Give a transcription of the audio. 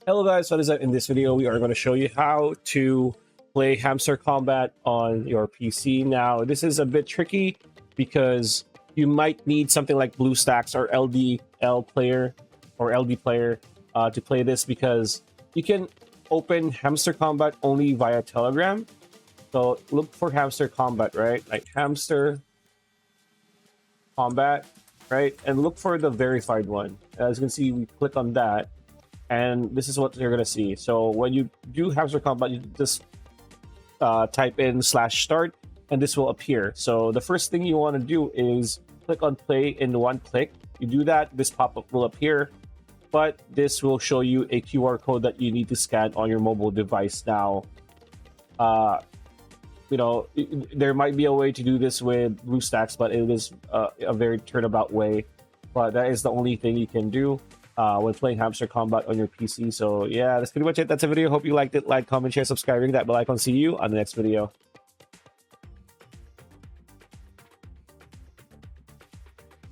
Hello guys, what is up? In this video we are going to show you how to play Hamster Kombat on your PC. Now this is a bit tricky because you might need something like BlueStacks or LDL player or LD player to play this, because you can open Hamster Kombat only via Telegram. So look for Hamster Kombat, right? Like Hamster Kombat, right? And look for the verified one. As you can see, we click on that. And this is what you're going to see. So when you do Hamster Kombat, you just type in /start and this will appear. So the first thing you want to do is click on play in one click. You do that, this pop-up will appear, but this will show you a QR code that you need to scan on your mobile device. Now, there might be a way to do this with BlueStacks, but it is a very turnabout way. But that is the only thing you can do when playing Hamster Kombat on your PC. So yeah, that's pretty much it. That's a video. Hope you liked it. Like, comment, share, subscribe, ring that bell icon. See you on the next video.